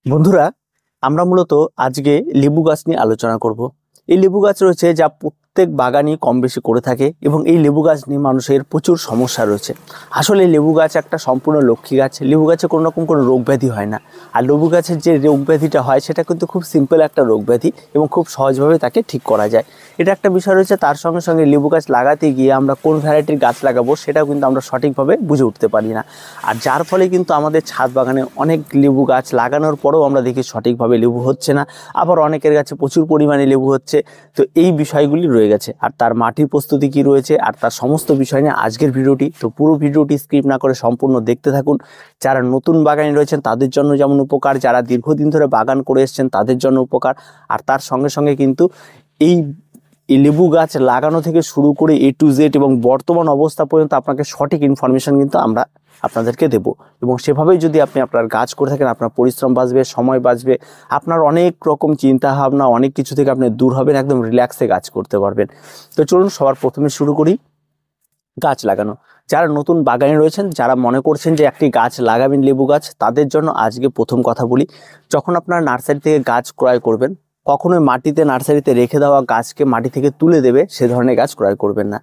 বন্ধুরা, আমরা মূলত আজকে লেবু গাছ নিয়ে আলোচনা করব। এই লেবু গাছ রয়েছে যা প্রত্যেক বাগানই কম বেশি করে থাকে এবং এই লেবু গাছ নিয়ে মানুষের প্রচুর সমস্যা রয়েছে। আসলে লেবু গাছ একটা সম্পূর্ণ লক্ষ্মী গাছ। লেবু গাছে কোনো রকম কোনো রোগ ব্যাধি হয় না। আর লেবু গাছের যে রোগ ব্যাধিটা হয় সেটা কিন্তু খুব সিম্পল একটা রোগ ব্যাধি এবং খুব সহজভাবে তাকে ঠিক করা যায়। এটা একটা বিষয় রয়েছে। তার সঙ্গে সঙ্গে লেবু গাছ লাগাতে গিয়ে আমরা কোন ভ্যারাইটির গাছ লাগাবো সেটাও কিন্তু আমরা সঠিকভাবে বুঝে উঠতে পারি না। আর যার ফলে কিন্তু আমাদের ছাদ বাগানে অনেক লেবু গাছ লাগানোর পরেও আমরা দেখি সঠিকভাবে লেবু হচ্ছে না, আবার অনেকের কাছে প্রচুর পরিমাণে লেবু হচ্ছে। তো এই বিষয়গুলি রয়ে গেছে। আর তার মাটির প্রস্তুতি কী রয়েছে আর তার সমস্ত বিষয় নিয়ে আজকের ভিডিওটি। তো পুরো ভিডিওটি স্কিপ না করে সম্পূর্ণ দেখতে থাকুন। যারা নতুন বাগানে রয়েছেন তাদের জন্য যেমন উপকার, যারা দীর্ঘদিন ধরে বাগান করে এসছেন তাদের জন্য উপকার। আর তার সঙ্গে সঙ্গে কিন্তু এই লেবু গাছ লাগানো থেকে শুরু করে A to Z এবং বর্তমান অবস্থা পর্যন্ত আপনাকে সঠিক ইনফরমেশন কিন্তু আমরা আপনাদেরকে দেব। এবং সেভাবেই যদি আপনি আপনার গাছ করে থাকেন, আপনার পরিশ্রম বাঁচবে, সময় বাঁচবে, আপনার অনেক রকম চিন্তা ভাবনা অনেক কিছু থেকে আপনি দূর হবেন, একদম রিল্যাক্সে গাছ করতে পারবেন। তো চলুন সবার প্রথমে শুরু করি গাছ লাগানো। যারা নতুন বাগানে রয়েছেন, যারা মনে করছেন যে একটি গাছ লাগাবেন লেবু গাছ, তাদের জন্য আজকে প্রথম কথা বলি, যখন আপনারা নার্সারি থেকে গাছ ক্রয় করবেন কখনোই মাটিতে নার্সারিতে রেখে দেওয়া গাছকে মাটি থেকে তুলে দেবে সে ধরনের গাছ ক্রয় করবেন না।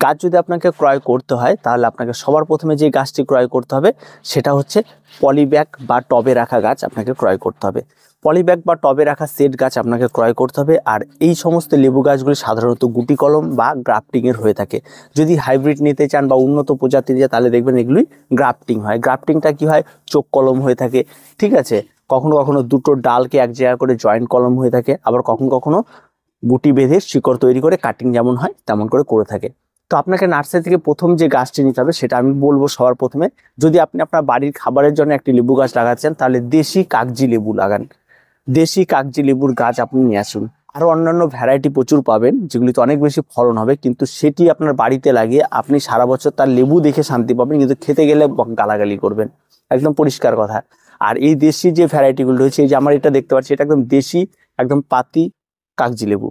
গাছ যদি আপনাকে ক্রয় করতে হয় তাহলে আপনাকে সবার প্রথমে যে গাছটি ক্রয় করতে হবে সেটা হচ্ছে পলিব্যাগ বা টবে রাখা গাছ আপনাকে ক্রয় করতে হবে। পলিব্যাগ বা টবে রাখা সেট গাছ আপনাকে ক্রয় করতে হবে। আর এই সমস্ত লেবু গাছগুলি সাধারণত গুটি কলম বা গ্রাফটিংয়ের হয়ে থাকে। যদি হাইব্রিড নিতে চান বা উন্নত প্রজাতির তাহলে দেখবেন এগুলি গ্রাফটিং হয়। গ্রাফটিংটা কি হয়, চোখ কলম হয়ে থাকে, ঠিক আছে। কখনো কখনো দুটো ডালকে এক জায়গা করে জয়েন্ট কলম হয়ে থাকে, আবার কখনো কখনো গুটি বেঁধে শিকড় তৈরি করে কাটিং যেমন হয় তেমন করে থাকে। তো আপনাকে নার্সারি থেকে প্রথম যে গাছটি নিতে হবে সেটা আমি বলবো সবার প্রথমে, যদি আপনি আপনার বাড়ির খাবারের জন্য একটি লেবু গাছ লাগাচ্ছেন তাহলে দেশি কাগজি লেবু লাগান। দেশি কাগজি লেবুর গাছ আপনি নিয়ে আসুন। আরও অন্যান্য ভ্যারাইটি প্রচুর পাবেন যেগুলিতে অনেক বেশি ফলন হবে, কিন্তু সেটি আপনার বাড়িতে লাগিয়ে আপনি সারা বছর তার লেবু দেখে শান্তি পাবেন, কিন্তু খেতে গেলে গালাগালি করবেন, একদম পরিষ্কার কথা। আর এই দেশি যে ভ্যারাইটিগুলো রয়েছে, এই যে আমার এটা দেখতে পাচ্ছি, এটা একদম দেশি, একদম পাতি কাগজি লেবু।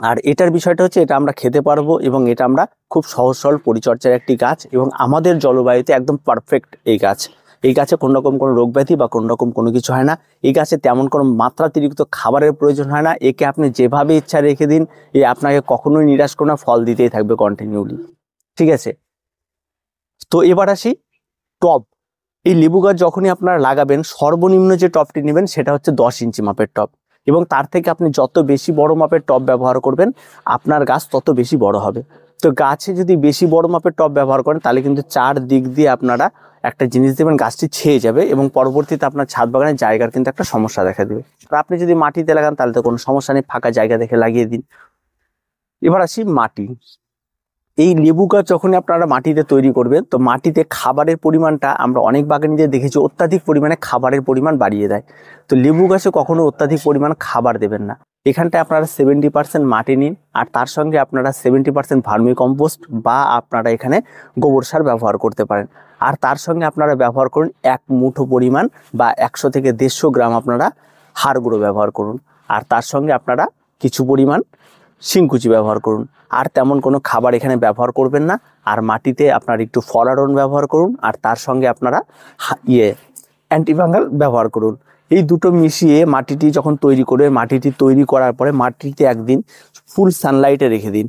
আর এটার বিষয়টা হচ্ছে এটা আমরা খেতে পারবো এবং এটা আমরা খুব সহজ সরল পরিচর্যার একটি গাছ এবং আমাদের জলবায়ুতে একদম পারফেক্ট এই গাছ। এই গাছে কোনো রকম কোনো রোগ ব্যাধি বা কোনো রকম কোনো কিছু হয় না। এই গাছে তেমন কোনো মাত্রাতিরিক্ত খাবারের প্রয়োজন হয় না। একে আপনি যেভাবে ইচ্ছা রেখে দিন, এ আপনাকে কখনোই নিরাশ করে না, ফল দিতেই থাকবে কন্টিনিউলি, ঠিক আছে। তো এবার আসি টব। এই লেবু গাছ যখনই আপনারা লাগাবেন সর্বনিম্ন যে টবটি নেবেন সেটা হচ্ছে 10 ইঞ্চি মাপের টব, এবং তার থেকে আপনি যত বেশি বড় মাপের টব ব্যবহার করবেন আপনার গাছ তত বেশি বড় হবে। তো গাছে যদি বেশি বড় মাপের টব ব্যবহার করেন তাহলে কিন্তু চারদিক দিয়ে আপনারা একটা জিনিস দেবেন, গাছটি ছেয়ে যাবে এবং পরবর্তীতে আপনার ছাদ বাগানের জায়গার কিন্তু একটা সমস্যা দেখা দেবে। আর আপনি যদি মাটিতে লাগান তাহলে তো কোনো সমস্যা নেই, ফাঁকা জায়গা দেখে লাগিয়ে দিন। এবার আসি মাটি। এই লেবু গাছ যখনই আপনারা মাটিতে তৈরি করবেন তো মাটিতে খাবারের পরিমাণটা আমরা অনেক বাগানিদের দেখেছি অত্যাধিক পরিমাণে খাবারের পরিমাণ বাড়িয়ে দেয়। তো লেবু গাছে কখনো অত্যাধিক পরিমাণ খাবার দেবেন না। এখানটায় আপনারা 70% মাটি নিন আর তার সঙ্গে আপনারা 70% ভার্মি কম্পোস্ট বা আপনারা এখানে গোবর সার ব্যবহার করতে পারেন। আর তার সঙ্গে আপনারা ব্যবহার করুন 1 মুঠো পরিমাণ বা 100 থেকে 150 গ্রাম আপনারা হাড় গুঁড়ো ব্যবহার করুন। আর তার সঙ্গে আপনারা কিছু পরিমাণ শিংকুচি ব্যবহার করুন। আর তেমন কোনো খাবার এখানে ব্যবহার করবেন না। আর মাটিতে আপনারা একটু ফলারন ব্যবহার করুন আর তার সঙ্গে আপনারা অ্যান্টিফাঙ্গাল ব্যবহার করুন। এই দুটো মিশিয়ে মাটিটি যখন তৈরি করবে, মাটিটি তৈরি করার পরে মাটিতে একদিন ফুল সানলাইটে রেখে দিন,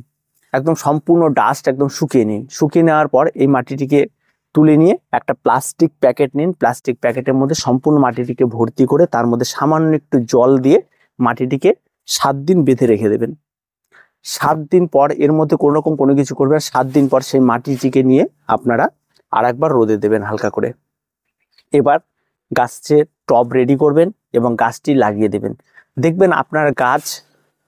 একদম সম্পূর্ণ ডাস্ট একদম শুকিয়ে নিন। শুকিয়ে নেওয়ার পর এই মাটিটিকে তুলে নিয়ে একটা প্লাস্টিক প্যাকেট নিন। প্লাস্টিক প্যাকেটের মধ্যে সম্পূর্ণ মাটিটিকে ভর্তি করে তার মধ্যে সামান্য একটু জল দিয়ে মাটিটিকে 7 দিন বেঁধে রেখে দেবেন। 7 দিন পর এর মধ্যে কোনো রকম কোনো কিছু করবে। 7 দিন পর সেই মাটিটিকে নিয়ে আপনারা আর একবার রোদে দেবেন হালকা করে। এবার গাছের টব রেডি করবেন এবং গাছটি লাগিয়ে দেবেন। দেখবেন আপনার গাছ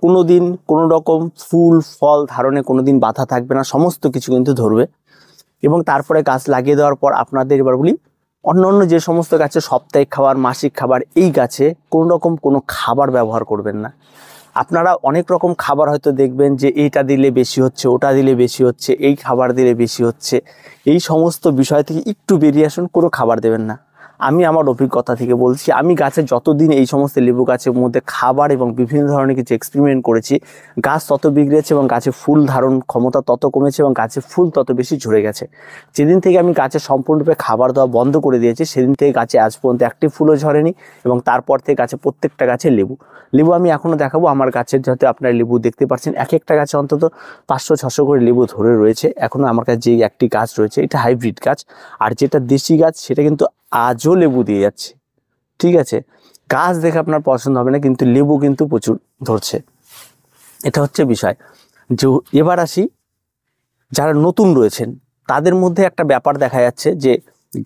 কোনোদিন কোনো রকম ফুল ফল ধারণে কোনোদিন বাধা থাকবে না, সমস্ত কিছু কিন্তু ধরবে। এবং তারপরে গাছ লাগিয়ে দেওয়ার পর আপনাদের এবার বলি, অন্য যে সমস্ত গাছে সাপ্তাহিক খাবার, মাসিক খাবার, এই গাছে কোনো রকম কোনো খাবার ব্যবহার করবেন না। আপনারা অনেক রকম খাবার হয়তো দেখবেন যে এইটা দিলে বেশি হচ্ছে, ওটা দিলে বেশি হচ্ছে, এই খাবার দিলে বেশি হচ্ছে। এই সমস্ত বিষয় থেকে একটু বেরিয়ে আসুন, কোনো খাবার দেবেন না। আমি আমার অভিজ্ঞতা থেকে বলছি, আমি গাছে যতদিন এই সমস্ত লেবু গাছের মধ্যে খাবার এবং বিভিন্ন ধরনের কিছু এক্সপেরিমেন্ট করেছি, গাছ তত বিগড়েছে এবং গাছে ফুল ধারণ ক্ষমতা তত কমেছে এবং গাছে ফুল তত বেশি ঝরে গেছে। যেদিন থেকে আমি গাছে সম্পূর্ণরূপে খাবার দেওয়া বন্ধ করে দিয়েছি, সেদিন থেকে গাছে আজ পর্যন্ত একটি ফুলও ঝরেনি এবং তারপর থেকে গাছে প্রত্যেকটা গাছে লেবু আমি এখনও দেখাবো। আমার গাছের যাতে আপনারা লেবু দেখতে পাচ্ছেন, এক একটা গাছে অন্তত 500-600 করে লেবু ধরে রয়েছে। এখনও আমার কাছে যেই একটি গাছ রয়েছে এটা হাইব্রিড গাছ, আর যেটা দেশি গাছ সেটা কিন্তু আজও লেবু দিয়ে যাচ্ছে। ঠিক আছে, গাছ দেখে আপনার পছন্দ হবে না, কিন্তু লেবু কিন্তু প্রচুর ধরছে। এটা হচ্ছে বিষয়। যে এবার আসি যারা নতুন রয়েছেন তাদের মধ্যে একটা ব্যাপার দেখা যাচ্ছে যে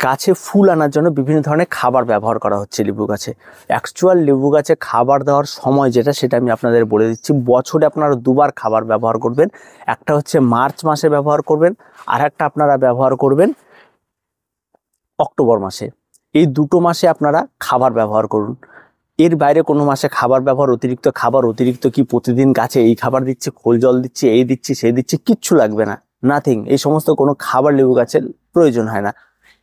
গাছে ফুল আনার জন্য বিভিন্ন ধরনের খাবার ব্যবহার করা হচ্ছে লেবু গাছে। অ্যাকচুয়াল লেবু গাছে খাবার দেওয়ার সময় যেটা, সেটা আমি আপনাদের বলে দিচ্ছি। বছরে আপনারা দুবার খাবার ব্যবহার করবেন। একটা হচ্ছে মার্চ মাসে ব্যবহার করবেন, আর একটা আপনারা ব্যবহার করবেন অক্টোবর মাসে। এই দুটো মাসে আপনারা খাবার ব্যবহার করুন। এর বাইরে কোনো মাসে খাবার ব্যবহার, অতিরিক্ত কি প্রতিদিন গাছে এই খাবার দিচ্ছে, খোল জল দিচ্ছে, এই দিচ্ছি সেই দিচ্ছি, কিচ্ছু লাগবে না, নাথিং। এই সমস্ত কোনো খাবার লেবু গাছের প্রয়োজন হয় না।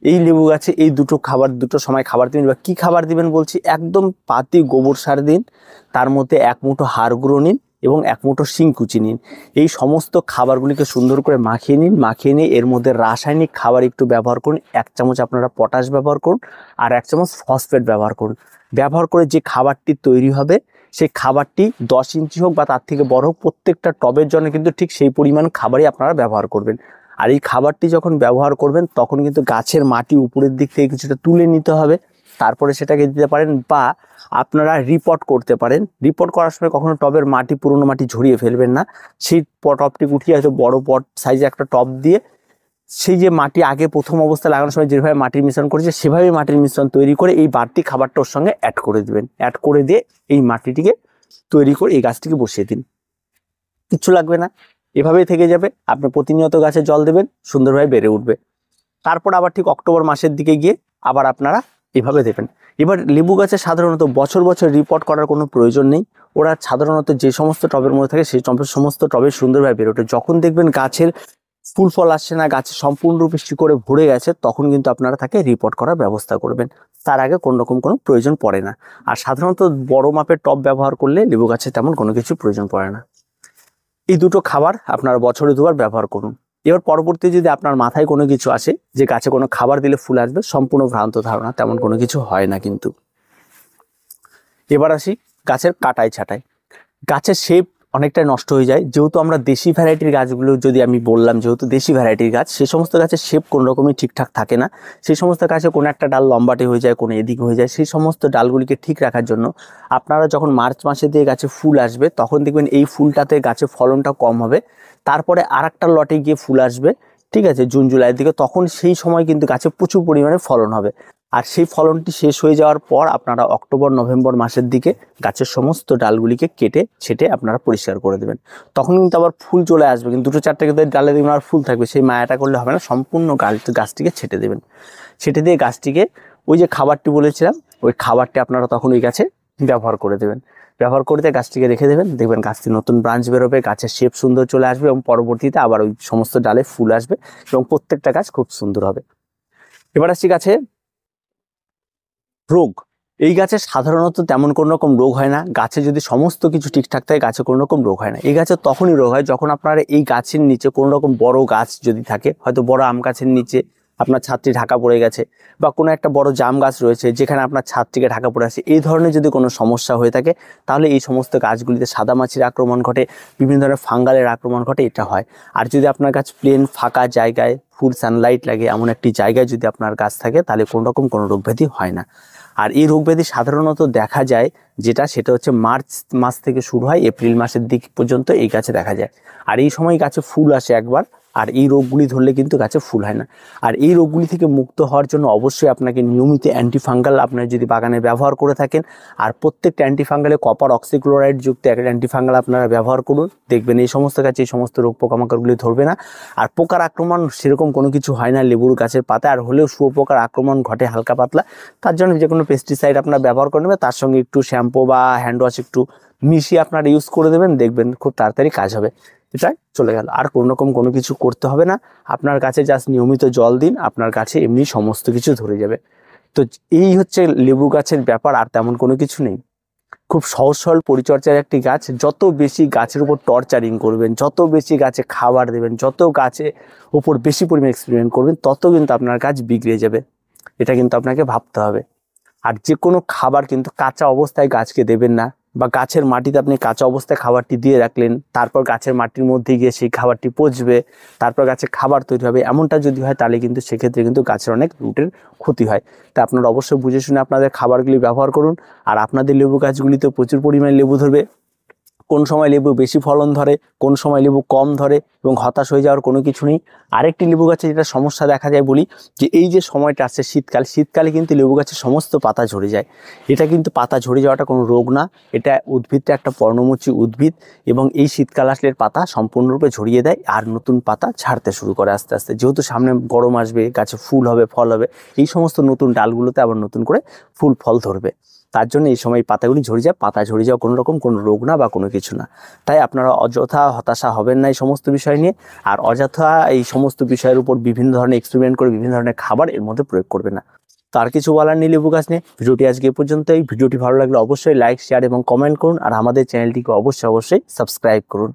এই লেবু গাছে এই দুটো সময় খাবার দিবেন। বা কী খাবার দিবেন বলছি, একদম পাতি গোবর সার দিন, তার মধ্যে 1 মুঠো হাড় গুঁড়ো নিন এবং 1 মুঠো শিংকুচি নিন। এই সমস্ত খাবারগুলিকে সুন্দর করে মাখিয়ে নিন। মাখিয়ে নিয়ে এর মধ্যে রাসায়নিক খাবার একটু ব্যবহার করুন। 1 চামচ আপনারা পটাশ ব্যবহার করুন আর 1 চামচ ফসফেট ব্যবহার করুন। ব্যবহার করে যে খাবারটি তৈরি হবে, সেই খাবারটি 10 ইঞ্চি হোক বা তার থেকে বড় হোক, প্রত্যেকটা টবের জন্য কিন্তু ঠিক সেই পরিমাণ খাবারই আপনারা ব্যবহার করবেন। আর এই খাবারটি যখন ব্যবহার করবেন তখন কিন্তু গাছের মাটি উপরের দিক থেকে কিছুটা তুলে নিতে হবে, তারপরে সেটাকে দিতে পারেন। বা আপনারা রিপট করতে পারেন। রিপট করার সময় কখনো টবের মাটি, পুরনো মাটি ঝরিয়ে ফেলবেন না। সেই টবটি উঠিয়ে হয়তো বড় পট সাইজে একটা টব দিয়ে, সেই যে মাটি আগে প্রথম অবস্থায় লাগানোর সময় যেভাবে মাটির মিশ্রণ করেছে, সেভাবেই মাটির মিশ্রণ তৈরি করে এই বাড়তি খাবারটা ওর সঙ্গে অ্যাড করে দিবেন। অ্যাড করে দিয়ে এই মাটিটিকে তৈরি করে এই গাছটিকে বসিয়ে দিন। কিচ্ছু লাগবে না, এভাবেই থেকে যাবে। আপনি প্রতিনিয়ত গাছে জল দেবেন, সুন্দরভাবে বেড়ে উঠবে। তারপর আবার ঠিক অক্টোবর মাসের দিকে গিয়ে আবার আপনারা এভাবে দেবেন। এবার লেবু গাছে সাধারণত বছর বছর রিপোর্ট করার কোনো প্রয়োজন নেই। ওরা সাধারণত যে সমস্ত টবের মধ্যে থাকে সেই সমস্ত টবে সুন্দরভাবে বেড়ে ওঠে। যখন দেখবেন গাছের ফুল ফল আসছে না, গাছে সম্পূর্ণরূপে শিকড়ে ভরে গেছে, তখন কিন্তু আপনারা তাকে রিপোর্ট করার ব্যবস্থা করবেন। তার আগে কোনো রকম কোনো প্রয়োজন পড়ে না। আর সাধারণত বড় মাপের টব ব্যবহার করলে লেবু গাছে তেমন কোনো কিছু প্রয়োজন পড়ে না। এই দুটো খাবার আপনারা বছরে 2বার ব্যবহার করুন। এবার পরবর্তী যদি আপনার মাথায় কোনো কিছু আসে যে গাছে কোনো খাবার দিলে ফুল আসবে, সম্পূর্ণ ভ্রান্ত ধারণা, তেমন কোনো কিছু হয় না কিন্তু। এবার আসি গাছের কাটাই ছাটাই। গাছের শেপ অনেকটাই নষ্ট হয়ে যায়। যেহেতু আমরা দেশি ভ্যারাইটির গাছগুলো, যদি আমি বললাম যেহেতু দেশি ভ্যারাইটির গাছ, সেই সমস্ত গাছের শেপ কোনো রকমই ঠিকঠাক থাকে না। সেই সমস্ত গাছে কোনো একটা ডাল লম্বাটে হয়ে যায়, কোনো এদিকে হয়ে যায়। সেই সমস্ত ডালগুলিকে ঠিক রাখার জন্য আপনারা যখন মার্চ মাসে দিয়ে গাছে ফুল আসবে, তখন দেখবেন এই ফুলটাতে গাছে ফলনটা কম হবে। তারপরে আরেকটা লটে গিয়ে ফুল আসবে, ঠিক আছে, জুন জুলাইয়ের দিকে, তখন সেই সময় কিন্তু গাছে প্রচুর পরিমাণে ফলন হবে। আর সেই ফলনটি শেষ হয়ে যাওয়ার পর আপনারা অক্টোবর নভেম্বর মাসের দিকে গাছের সমস্ত ডালগুলিকে কেটে ছেটে আপনারা পরিষ্কার করে দেবেন। তখন কিন্তু আবার ফুল চলে আসবে, কিন্তু 2-4টা কিন্তু ডালে দেখবেন আর ফুল থাকবে। সেই মায়াটা করলে হবে না, সম্পূর্ণ গাছটিকে ছেটে দেবেন। ছেটে দিয়ে গাছটিকে ওই যে খাবারটি বলেছিলাম, ওই খাবারটি আপনারা তখন ওই গাছে ব্যবহার করে দেবেন। ব্যবহার করে দিয়ে গাছটিকে রেখে দেবেন। দেখবেন গাছটি নতুন ব্রাঞ্চ বেরোবে, গাছের শেপ সুন্দর চলে আসবে এবং পরবর্তীতে আবার ওই সমস্ত ডালে ফুল আসবে এবং প্রত্যেকটা গাছ খুব সুন্দর হবে। এবার আসছি গাছে রোগ। এই গাছে সাধারণত তেমন কোনো রকম রোগ হয় না। গাছে যদি সমস্ত কিছু ঠিকঠাক থাকে, গাছে কোনো রকম রোগ হয় না। এই গাছে তখনই রোগ হয় যখন আপনার এই গাছের নিচে কোনো রকম বড় গাছ যদি থাকে, হয়তো বড় আম গাছের নিচে আপনার ছাদটি ঢাকা পড়ে গেছে, বা কোনো একটা বড় জাম গাছ রয়েছে যেখানে আপনার ছাদটিকে ঢাকা পড়ে আছে। এই ধরনের যদি কোনো সমস্যা হয়ে থাকে, তাহলে এই সমস্ত গাছগুলিতে সাদামাছির আক্রমণ ঘটে, বিভিন্ন ধরনের ফাঙ্গালের আক্রমণ ঘটে, এটা হয়। আর যদি আপনার গাছ প্লেন ফাঁকা জায়গায়, ফুল সানলাইট লাগে এমন একটি জায়গায় যদি আপনার গাছ থাকে, তাহলে কোনো রকম কোনো রোগ ব্যাধি হয় না। আর এই রোগ ব্যাধি সাধারণত দেখা যায় সেটা হচ্ছে মার্চ মাস থেকে শুরু হয়, এপ্রিল মাসের দিক পর্যন্ত এই গাছে দেখা যায়। আর এই সময় গাছে ফুল আসে একবার। আর এই রোগগুলি ধরলে কিন্তু গাছে ফুল হয় না। আর এই রোগগুলি থেকে মুক্ত হওয়ার জন্য অবশ্যই আপনাকে নিয়মিত অ্যান্টিফাঙ্গাল আপনার যদি বাগানে ব্যবহার করে থাকেন, আর প্রত্যেকটা অ্যান্টিফাঙ্গালে কপার অক্সিক্লোরাইড যুক্ত একটা অ্যান্টিফাঙ্গাল আপনারা ব্যবহার করুন। দেখবেন এই সমস্ত গাছে এই সমস্ত রোগ পোকামাকড়গুলি ধরবে না। আর পোকার আক্রমণ সেরকম কোনো কিছু হয় না লেবুর গাছের পাতা, আর হলেও শুয়োপোকার আক্রমণ ঘটে হালকা পাতলা। তার জন্য যে কোনো পেস্টিসাইড আপনারা ব্যবহার করে নেবেন, তার সঙ্গে একটু শ্যাম্পু বা হ্যান্ড ওয়াশ একটু মিশিয়ে আপনারা ইউজ করে দেবেন, দেখবেন খুব তাড়াতাড়ি কাজ হবে। এটাই চলে গেল। আর কোনো রকম কোনো কিছু করতে হবে না। আপনার গাছে জাস্ট নিয়মিত জল দিন, আপনার গাছে এমনি সমস্ত কিছু ধরে যাবে। তো এই হচ্ছে লেবু গাছের ব্যাপার, আর তেমন কোনো কিছু নেই। খুব সহজ সরল পরিচর্যার একটি গাছ। যত বেশি গাছের উপর টর্চারিং করবেন, যত বেশি গাছে খাবার দেবেন, যত গাছে উপর বেশি পরিমাণে এক্সপেরিমেন্ট করবেন, তত কিন্তু আপনার গাছ বিগড়ে যাবে। এটা কিন্তু আপনাকে ভাবতে হবে। আর যে কোনো খাবার কিন্তু কাঁচা অবস্থায় গাছকে দেবেন না, বা গাছের মাটিতে আপনি কাঁচা অবস্থায় খাবারটি দিয়ে রাখলেন, তারপর গাছের মাটির মধ্যে গিয়ে সেই খাবারটি পচবে, তারপর গাছে খাবার তৈরি হবে, এমনটা যদি হয় তাহলে কিন্তু সেক্ষেত্রে কিন্তু গাছের অনেক রুটের ক্ষতি হয়। তা আপনারা অবশ্যই বুঝে শুনে আপনাদের খাবারগুলি ব্যবহার করুন। আর আপনাদের লেবু গাছগুলিতে প্রচুর পরিমাণে লেবু ধরবে। কোন সময় লেবু বেশি ফলন ধরে, কোন সময় লেবু কম ধরে, এবং হতাশ হয়ে যাওয়ার কোনো কিছু নেই। আরেকটি লেবু গাছে যেটা সমস্যা দেখা যায় বলি, যে এই যে সময়টা আসছে শীতকালে কিন্তু লেবু গাছের সমস্ত পাতা ঝরে যায়। এটা কিন্তু পাতা ঝরে যাওয়াটা কোনো রোগ না, এটা উদ্ভিদটা একটা পর্ণমোচী উদ্ভিদ, এবং এই শীতকাল আসলে পাতা সম্পূর্ণরূপে ঝরিয়ে দেয় আর নতুন পাতা ছাড়তে শুরু করে আস্তে আস্তে। যেহেতু সামনে গরম আসবে, গাছে ফুল হবে, ফল হবে, এই সমস্ত নতুন ডালগুলোতে আবার নতুন করে ফুল ফল ধরবে। তার জন্য এই সময় পাতাগুলি ঝরে যায়। পাতা ঝরে যাওয়া কোনো রকম কোনো রোগ না বা কোনো কিছু না। তাই আপনারা অযথা হতাশা হবেন না এই সমস্ত বিষয় নিয়ে, আর অযথা এই সমস্ত বিষয়ের উপর বিভিন্ন ধরনের এক্সপেরিমেন্ট করে বিভিন্ন ধরনের খাবার এর মধ্যে প্রয়োগ করবে না। তার কিছু বলার নেই লেবু গাছ নিয়ে। ভিডিওটি আজকে এ পর্যন্ত। এই ভিডিওটি ভালো লাগলে অবশ্যই লাইক, শেয়ার এবং কমেন্ট করুন, আর আমাদের চ্যানেলটিকে অবশ্যই সাবস্ক্রাইব করুন।